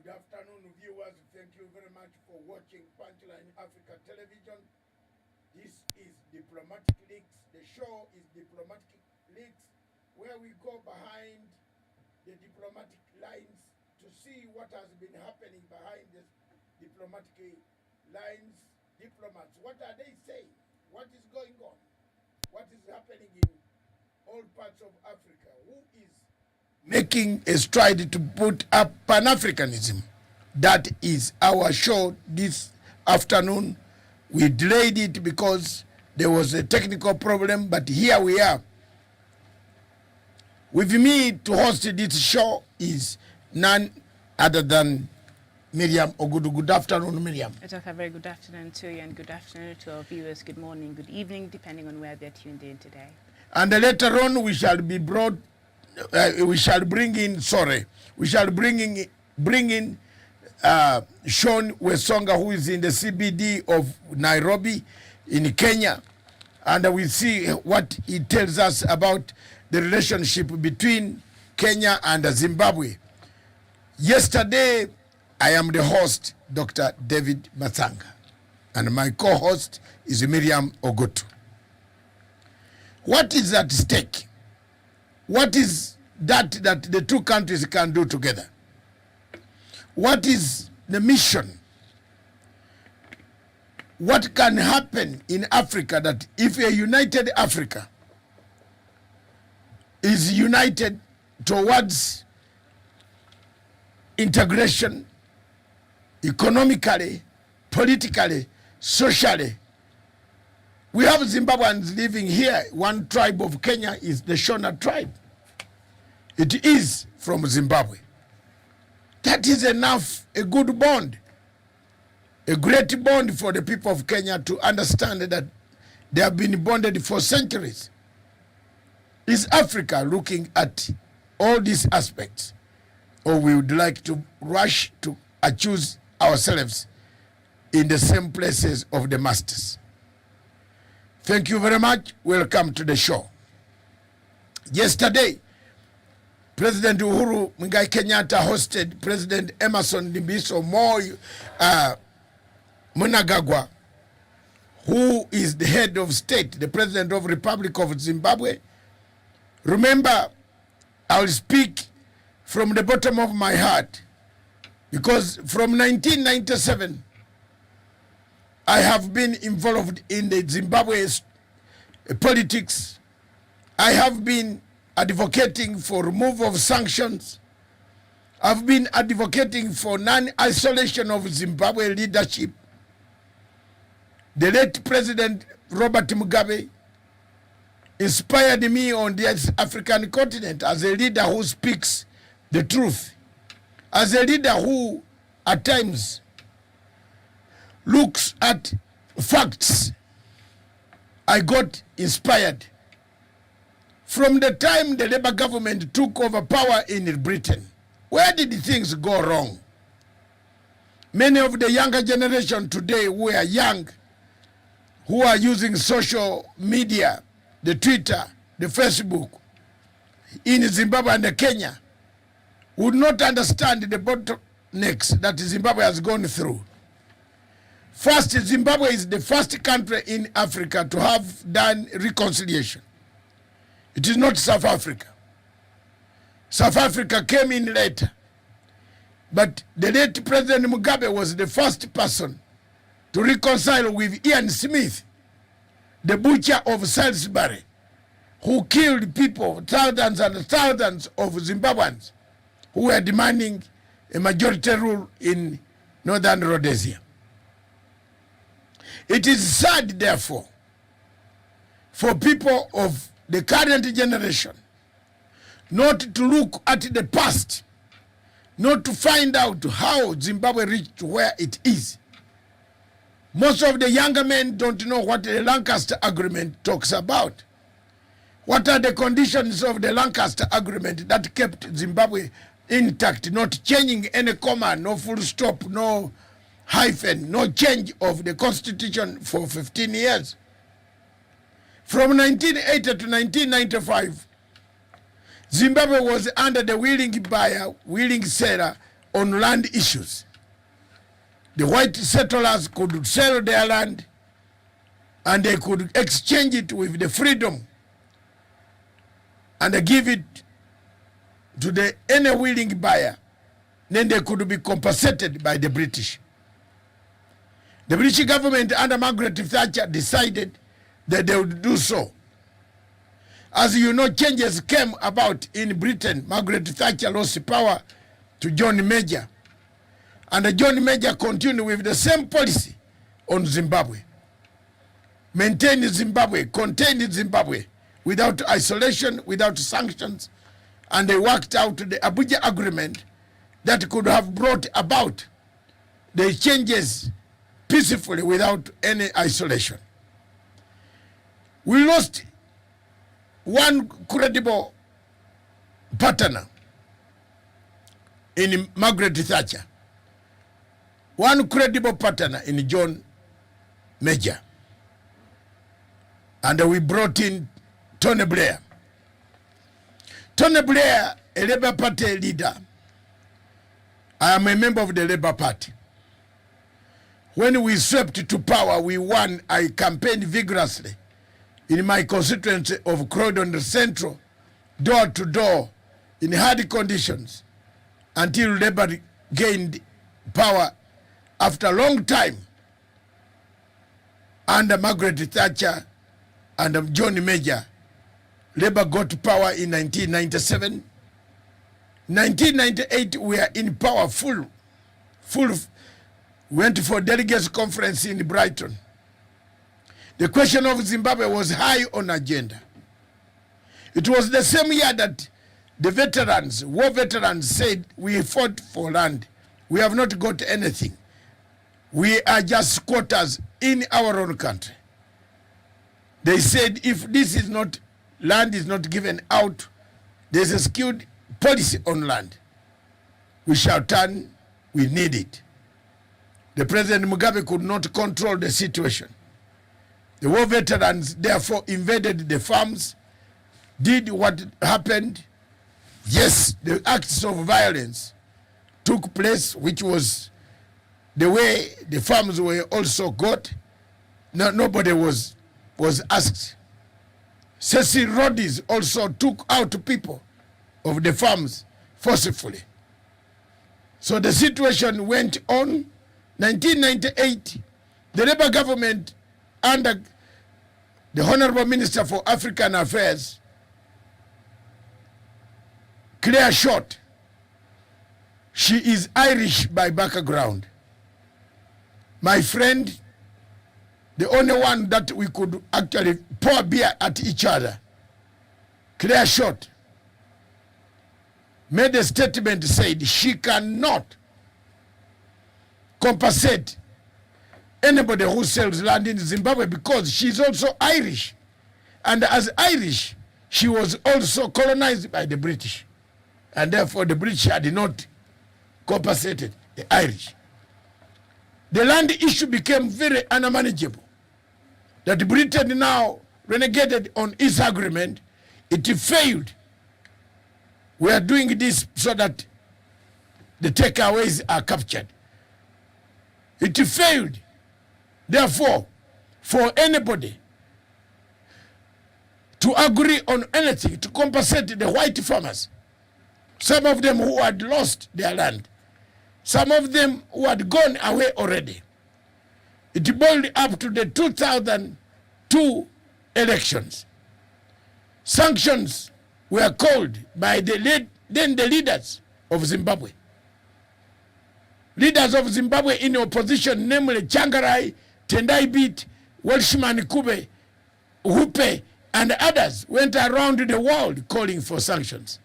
Good afternoon, viewers. Thank you very much for watching Punchline Africa Television. This is Diplomatic Leaks. The show is Diplomatic Leaks, where we go behind the diplomatic lines to see what has been happening behind the diplomatic lines. Diplomats, what are they saying? What is going on? What is happening in all parts of Africa? Who is making a stride to put up Pan-Africanism? That is our show this afternoon. We delayed it because there was a technical problem, but here we are. With me to host this show is none other than Miriam Ogudu. Good afternoon, Miriam. A very good afternoon to you, and good afternoon to our viewers. Good morning, good evening, depending on where they're tuned in today. And later on, we shall bring in Sean Wesonga, who is in the CBD of Nairobi in Kenya, and we see what he tells us about the relationship between Kenya and Zimbabwe. Yesterday, I am the host, Dr. David Matsanga, and my co-host is Miriam Ogutu. What is at stake? What is that the two countries can do together? What is the mission? What can happen in Africa that if a united Africa is united towards integration, economically, politically, socially? We have Zimbabweans living here. One tribe of Kenya is the Shona tribe. It is from Zimbabwe. That is enough, a good bond, a great bond for the people of Kenya to understand that they have been bonded for centuries. Is Africa looking at all these aspects, or we would like to rush to accuse ourselves in the same places of the masters? Thank you very much. Welcome to the show. Yesterday, President Uhuru Muigai Kenyatta hosted President Emerson Mnangagwa Mnangagwa, who is the head of state, the President of the Republic of Zimbabwe. Remember, I will speak from the bottom of my heart, because from 1997, I have been involved in the Zimbabwe politics. I have been advocating for removal of sanctions. I've been advocating for non-isolation of Zimbabwe leadership. The late President Robert Mugabe inspired me on the African continent as a leader who speaks the truth, as a leader who at times looks at facts. I got inspired. From the time the Labour government took over power in Britain, where did things go wrong? Many of the younger generation today who are young, who are using social media, the Twitter, the Facebook, in Zimbabwe and Kenya, would not understand the bottlenecks that Zimbabwe has gone through. First, Zimbabwe is the first country in Africa to have done reconciliation. It is not South Africa. South Africa came in later. But the late President Mugabe was the first person to reconcile with Ian Smith, the butcher of Salisbury, who killed people, thousands and thousands of Zimbabweans who were demanding a majority rule in Northern Rhodesia. It is sad, therefore, for people of the current generation not to look at the past, not to find out how Zimbabwe reached where it is. Most of the younger men don't know what the Lancaster Agreement talks about. What are the conditions of the Lancaster Agreement that kept Zimbabwe intact, not changing any comma, no full stop, no hyphen, no change of the constitution for 15 years. From 1980 to 1995, Zimbabwe was under the willing buyer, willing seller on land issues. The white settlers could sell their land and they could exchange it with the freedom and give it to any willing buyer. Then they could be compensated by the British. The British government under Margaret Thatcher decided that they would do so. As you know, changes came about in Britain. Margaret Thatcher lost power to John Major. And John Major continued with the same policy on Zimbabwe. Maintained Zimbabwe, contained Zimbabwe without isolation, without sanctions. And they worked out the Abuja Agreement that could have brought about the changes peacefully without any isolation. We lost one credible partner in Margaret Thatcher, one credible partner in John Major, and we brought in Tony Blair. Tony Blair, a Labour Party leader. I am a member of the Labour Party. When we swept to power, we won. I campaigned vigorously in my constituency of Croydon Central, door to door, in hard conditions, until Labour gained power after a long time under Margaret Thatcher and John Major. Labour got power in 1997. 1998, we are in power full. Went for delegates conference in Brighton. The question of Zimbabwe was high on agenda. It was the same year that the veterans, war veterans, said, we fought for land. We have not got anything. We are just squatters in our own country. They said, if this is not, land is not given out, there's a skewed policy on land. We shall turn, we need it. The President Mugabe could not control the situation. The war veterans therefore invaded the farms, did what happened. Yes, the acts of violence took place, which was the way the farms were also got. No, nobody was asked. Cecil Rhodes also took out people of the farms forcefully. So the situation went on. 1998, the Labour government under the Honorable Minister for African Affairs, Claire Short, she is Irish by background. My friend, the only one that we could actually pour beer at each other, Claire Short, made a statement, said she cannot compensate anybody who sells land in Zimbabwe because she's also Irish. And as Irish, she was also colonized by the British. And therefore the British had not compensated the Irish. The land issue became very unmanageable. That Britain now renegated on its agreement, it failed. We are doing this so that the takeaways are captured. It failed. Therefore, for anybody to agree on anything to compensate the white farmers, some of them who had lost their land, some of them who had gone away already, it boiled up to the 2002 elections. Sanctions were called by then the leaders of Zimbabwe. Leaders of Zimbabwe in opposition, namely Changarai, Tendai Beat, Welshman Kube, Hupe, and others, went around the world calling for sanctions.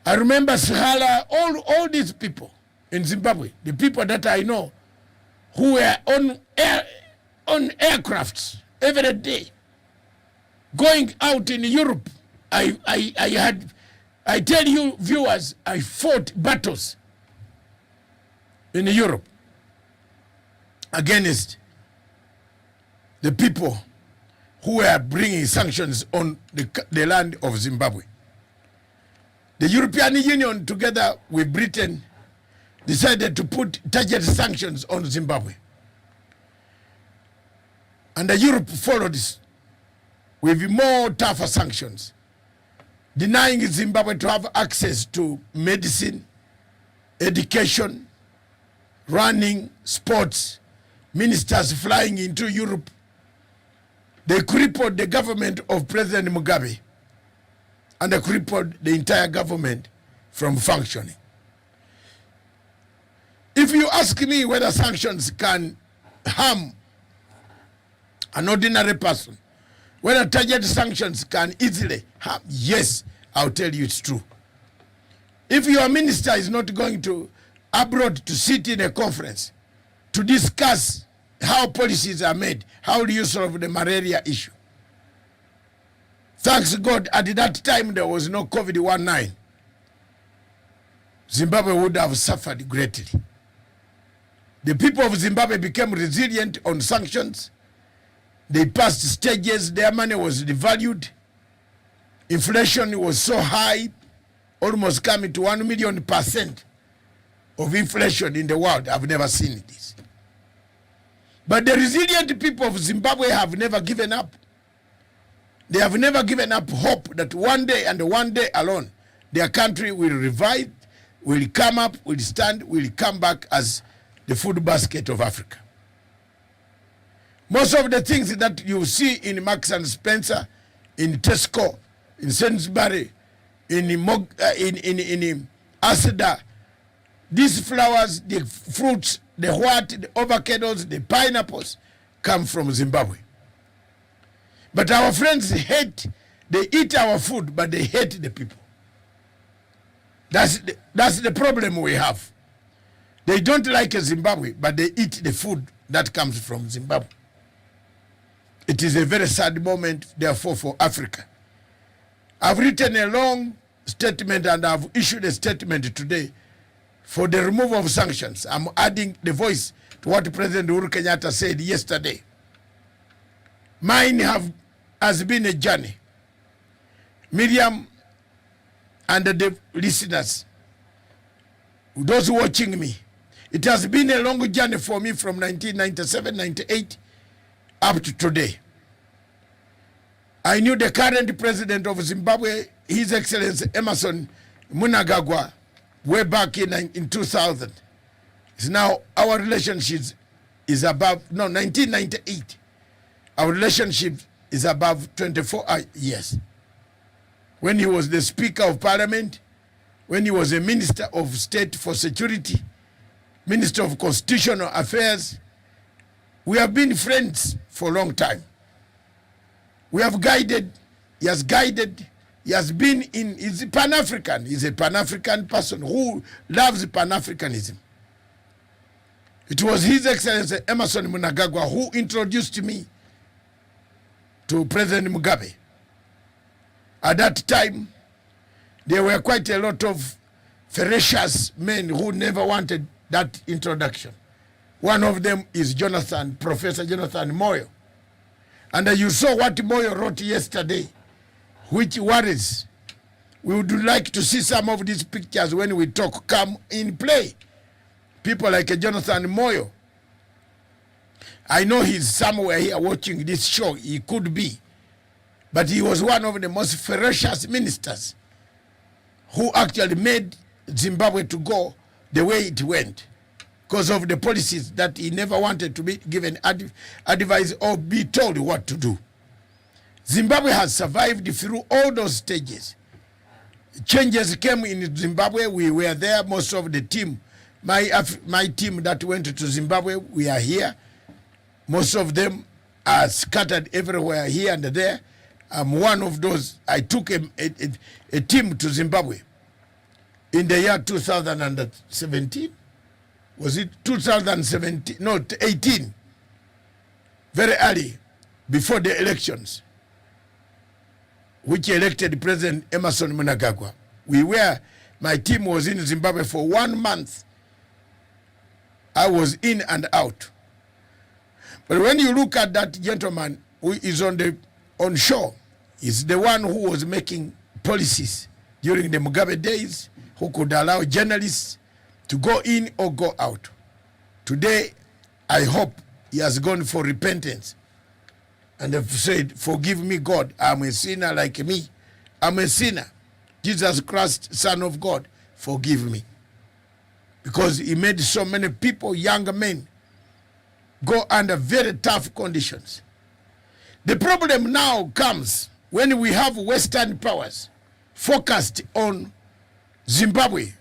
I remember Sahala, all these people in Zimbabwe, the people that I know, who were on aircrafts every day, going out in Europe. I tell you, viewers, I fought battles in Europe against the people who were bringing sanctions on the land of Zimbabwe. The European Union, together with Britain, decided to put target sanctions on Zimbabwe. And Europe followed this with more tougher sanctions, denying Zimbabwe to have access to medicine, education, running, sports, ministers flying into Europe. They crippled the government of President Mugabe, and they crippled the entire government from functioning. If you ask me whether sanctions can harm an ordinary person, whether target sanctions can easily harm, yes, I'll tell you it's true. If your minister is not going to abroad to sit in a conference to discuss how policies are made, how do you solve the malaria issue? Thanks God, at that time there was no COVID-19. Zimbabwe would have suffered greatly. The people of Zimbabwe became resilient on sanctions. They passed stages, their money was devalued. Inflation was so high, almost coming to 1,000,000% of inflation in the world. I've never seen this. But the resilient people of Zimbabwe have never given up. They have never given up hope that one day and one day alone, their country will revive, will come up, will stand, will come back as the food basket of Africa. Most of the things that you see in Marks and Spencer, in Tesco, in Sainsbury, in Asda, these flowers, the fruits, the avocados, the pineapples come from Zimbabwe. But our friends hate, they eat our food, but they hate the people. That's the problem we have. They don't like Zimbabwe, but they eat the food that comes from Zimbabwe. It is a very sad moment, therefore, for Africa. I've written a long statement and I've issued a statement today for the removal of sanctions. I'm adding the voice to what President Uhuru Kenyatta said yesterday. Mine has been a journey. Miriam and the listeners, those watching me, it has been a long journey for me from 1997, 98 up to today. I knew the current president of Zimbabwe, His Excellency Emerson Mnangagwa, way back in 2000. It's now our relationship is above, 1998. Our relationship is above 24 years. When he was the Speaker of Parliament, when he was a Minister of State for Security, Minister of Constitutional Affairs, we have been friends for a long time. We have guided, he has been he's Pan-African. He's a Pan-African person who loves Pan-Africanism. It was His Excellency Emerson Mnangagwa who introduced me to President Mugabe. At that time, there were quite a lot of ferocious men who never wanted that introduction. One of them is Professor Jonathan Moyo. And you saw what Moyo wrote yesterday, which worries. We would like to see some of these pictures when we talk come in play. People like Jonathan Moyo. I know he's somewhere here watching this show. He could be. But he was one of the most ferocious ministers who actually made Zimbabwe to go the way it went because of the policies that he never wanted to be given advice or be told what to do. Zimbabwe has survived through all those stages. Changes came in Zimbabwe. We were there, most of the team. My team that went to Zimbabwe, we are here. Most of them are scattered everywhere here and there. I'm one of those. I took a team to Zimbabwe in the year 2017. Was it 2017? No, 18. Very early, before the elections, which elected President Emerson Mnangagwa. My team was in Zimbabwe for 1 month. I was in and out. But when you look at that gentleman who is on shore, he's the one who was making policies during the Mugabe days, who could allow journalists to go in or go out. Today, I hope he has gone for repentance and have said, forgive me, God, I'm a sinner like me. I'm a sinner. Jesus Christ, Son of God, forgive me. Because he made so many people, young men, go under very tough conditions. The problem now comes when we have Western powers focused on Zimbabwe,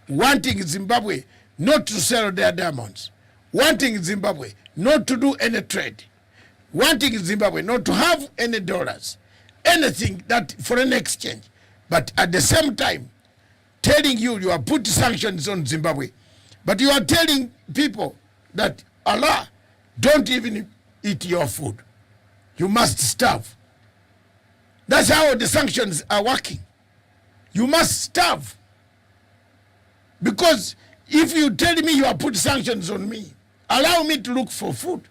wanting Zimbabwe not to sell their diamonds, wanting Zimbabwe not to do any trade, wanting Zimbabwe not to have any dollars, anything that foreign exchange, but at the same time telling you are put sanctions on Zimbabwe, but you are telling people that Allah, don't even eat your food. You must starve. That's how the sanctions are working. You must starve. Because if you tell me you have put sanctions on me, allow me to look for food.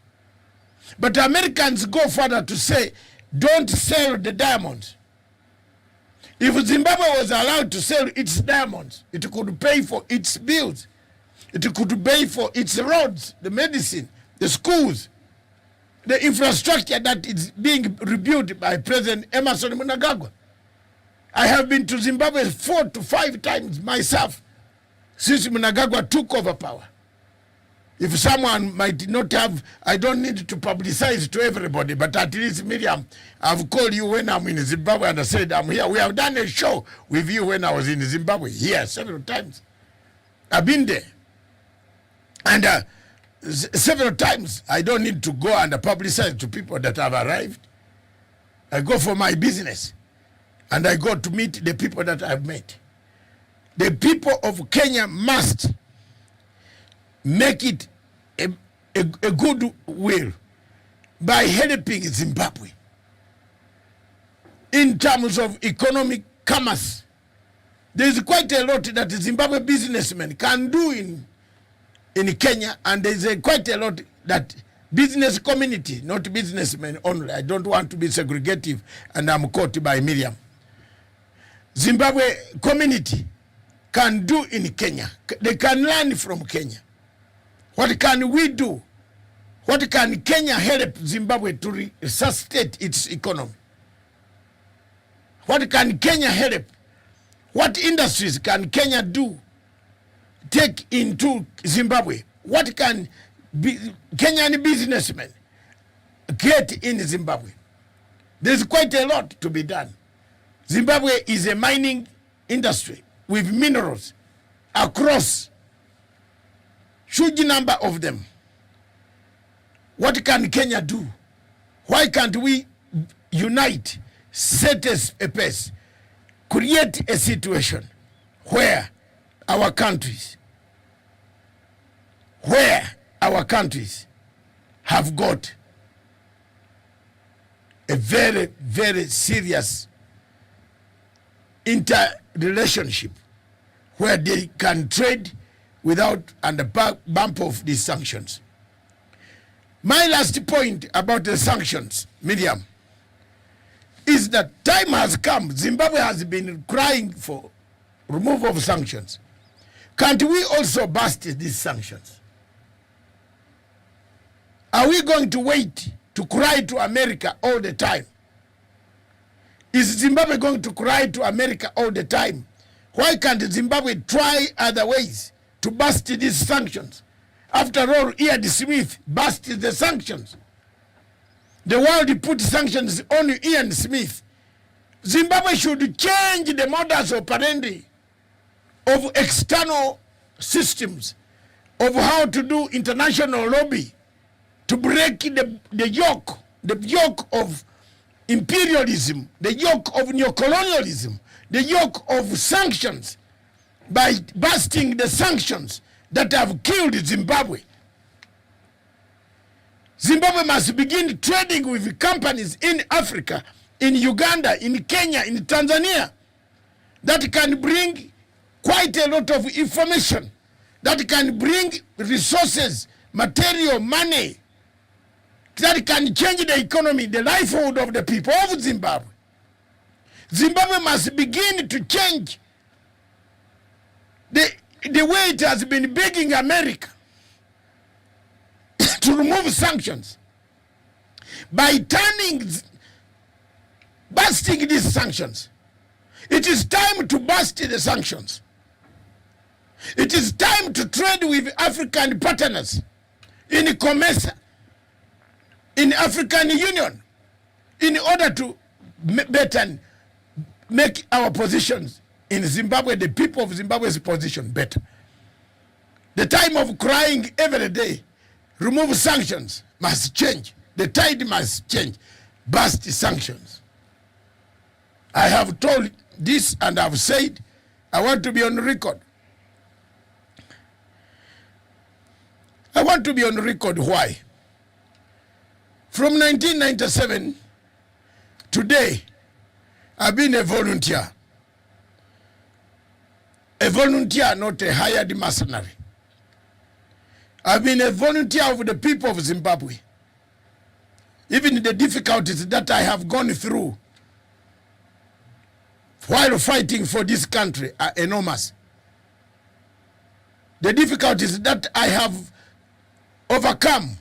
But Americans go further to say, don't sell the diamonds. If Zimbabwe was allowed to sell its diamonds, it could pay for its bills. It could pay for its roads, the medicine, the schools, the infrastructure that is being rebuilt by President Emerson Mnangagwa. I have been to Zimbabwe 4 to 5 times myself since Mnangagwa took over power. If someone might not have, I don't need to publicize to everybody, but at least, Miriam, I've called you when I'm in Zimbabwe and I said, I'm here. We have done a show with you when I was in Zimbabwe, here several times. I've been there. And several times, I don't need to go and publicize to people that have arrived. I go for my business, and I go to meet the people that I've met. The people of Kenya must make it a good will by helping Zimbabwe in terms of economic commerce. There is quite a lot that Zimbabwe businessmen can do in Kenya, and there is quite a lot that business community, not businessmen only. I don't want to be segregative, and I'm caught by Miriam. Zimbabwe community can do in Kenya. They can learn from Kenya. What can we do? What can Kenya help Zimbabwe to sustain its economy? What can Kenya help? What industries can Kenya do? Take into Zimbabwe? What can Kenyan businessmen get in Zimbabwe? There's quite a lot to be done. Zimbabwe is a mining industry with minerals across huge number of them. What can Kenya do? Why can't we unite, set a pace, create a situation where our countries have got a very, very serious interrelationship where they can trade without and the bump of these sanctions. My last point about the sanctions, Miriam, is that time has come. Zimbabwe has been crying for removal of sanctions. Can't we also bust these sanctions? Are we going to wait to cry to America all the time? Is Zimbabwe going to cry to America all the time? Why can't Zimbabwe try other ways to bust these sanctions? After all, Ian Smith busted the sanctions. The world put sanctions on Ian Smith. Zimbabwe should change the modus operandi of external systems, of how to do international lobby, to break the yoke of imperialism, the yoke of neocolonialism, the yoke of sanctions, by busting the sanctions that have killed Zimbabwe. Zimbabwe must begin trading with companies in Africa, in Uganda, in Kenya, in Tanzania, that can bring quite a lot of information, that can bring resources, material, money, that can change the economy, the livelihood of the people of Zimbabwe. Zimbabwe must begin to change the way it has been begging America to remove sanctions by busting these sanctions. It is time to bust the sanctions. It is time to trade with African partners in COMESA, in African Union, in order to better make our positions in Zimbabwe, the people of Zimbabwe's position, better. The time of crying every day, remove sanctions, must change. The tide must change. Bust the sanctions. I have told this and I've said, I want to be on record. I want to be on record. Why? From 1997, today, I've been a volunteer. A volunteer, not a hired mercenary. I've been a volunteer of the people of Zimbabwe. Even the difficulties that I have gone through while fighting for this country are enormous. The difficulties that I have overcome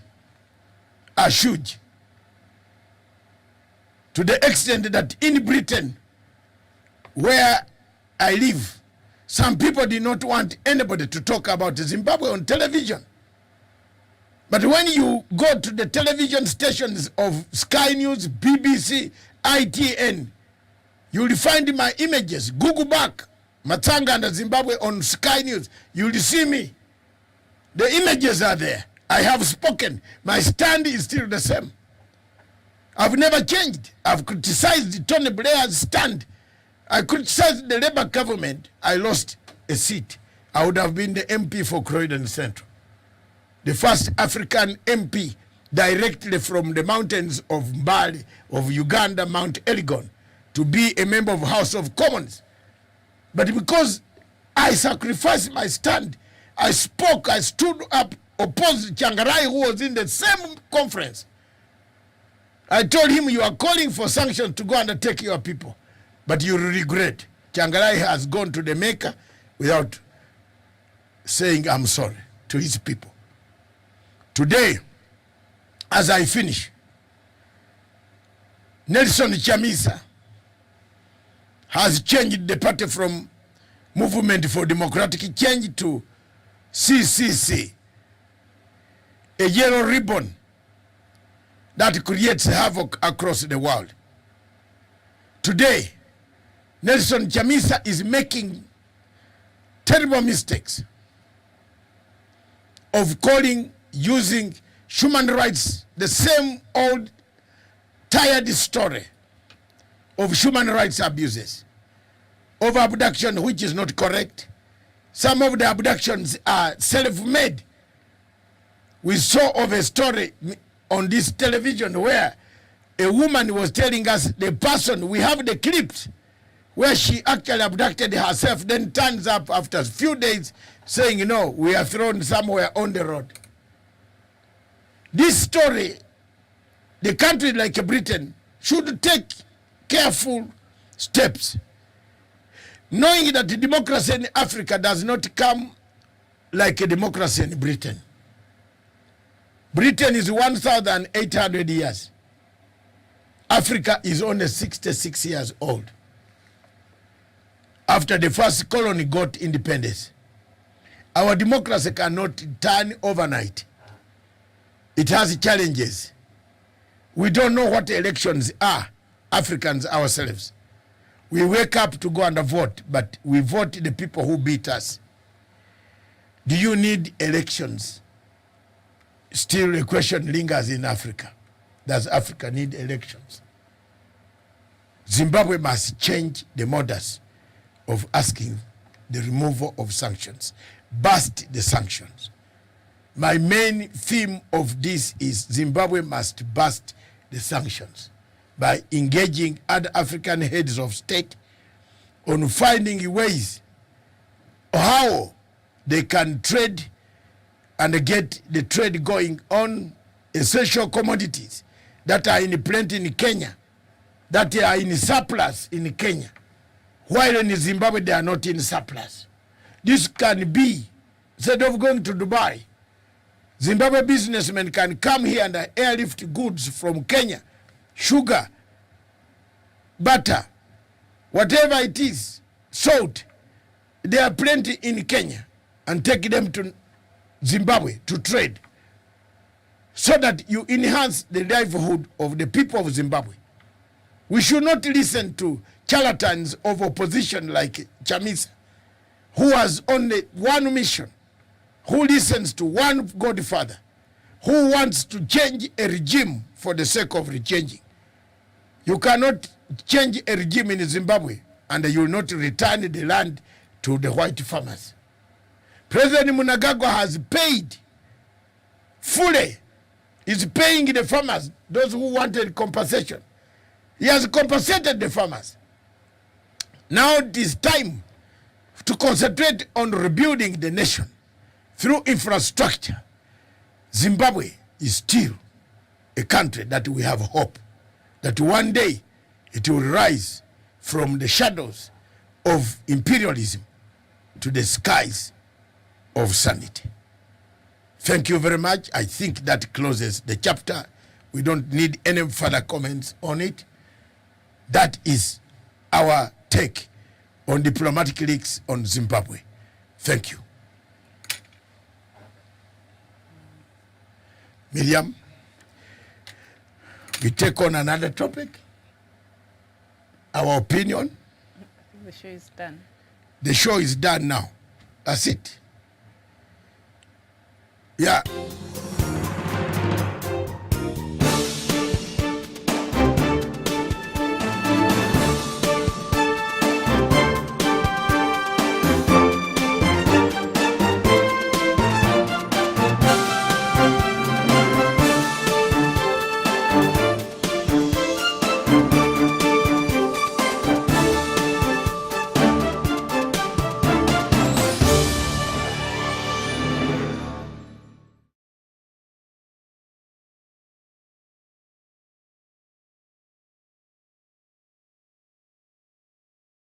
are huge. To the extent that in Britain, where I live, some people did not want anybody to talk about Zimbabwe on television. But when you go to the television stations of Sky News, BBC, ITN, you will find my images. Google back Matsanga and Zimbabwe on Sky News. You will see me. The images are there. I have spoken. My stand is still the same. I've never changed. I've criticized Tony Blair's stand. I criticized the Labour government. I lost a seat. I would have been the MP for Croydon Central. The first African MP directly from the mountains of Mbali, of Uganda, Mount Elgon, to be a member of House of Commons. But because I sacrificed my stand, I spoke, I stood up, opposed Changarai, who was in the same conference. I told him, you are calling for sanctions to go and attack your people, but you will regret. Changarai has gone to the Maker without saying I'm sorry to his people. Today, as I finish, Nelson Chamisa has changed the party from Movement for Democratic Change to CCC, a yellow ribbon that creates havoc across the world. Today, Nelson Chamisa is making terrible mistakes of using human rights, the same old tired story of human rights abuses, of abduction, which is not correct. Some of the abductions are self-made. We saw of a story on this television where a woman was telling us the person, we have the clips where she actually abducted herself, then turns up after a few days saying, no, we are thrown somewhere on the road. This story, the country like Britain should take careful steps, knowing that democracy in Africa does not come like a democracy in Britain. Britain is 1,800 years. Africa is only 66 years old. After the first colony got independence, our democracy cannot turn overnight. It has challenges. We don't know what elections are, Africans ourselves. We wake up to go and vote, but we vote the people who beat us. Do you need elections? Still a question lingers in Africa. Does Africa need elections? Zimbabwe must change the modus of asking the removal of sanctions. Bust the sanctions. My main theme of this is Zimbabwe must bust the sanctions by engaging other African heads of state on finding ways how they can trade and get the trade going on essential commodities that are in plenty in Kenya, that are in surplus in Kenya, while in Zimbabwe they are not in surplus. this can be, instead of going to Dubai, Zimbabwe businessmen can come here and airlift goods from Kenya, sugar, butter, whatever it is, salt. There are plenty in Kenya, and take them to Zimbabwe to trade, so that you enhance the livelihood of the people of Zimbabwe. We should not listen to charlatans of opposition like Chamisa, who has only one mission, who listens to one godfather, who wants to change a regime for the sake of changing. You cannot change a regime in Zimbabwe and you will not return the land to the white farmers. President Mnangagwa has paid fully. He's paying the farmers, those who wanted compensation. He has compensated the farmers. Now it is time to concentrate on rebuilding the nation through infrastructure. Zimbabwe is still a country that we have hope that one day it will rise from the shadows of imperialism to the skies of sanity. Thank you very much. I think that closes the chapter. We don't need any further comments on it. That is our take on diplomatic leaks on Zimbabwe. Thank you. Miriam, we take on another topic. Our opinion. I think the show is done. The show is done now. That's it. Yeah.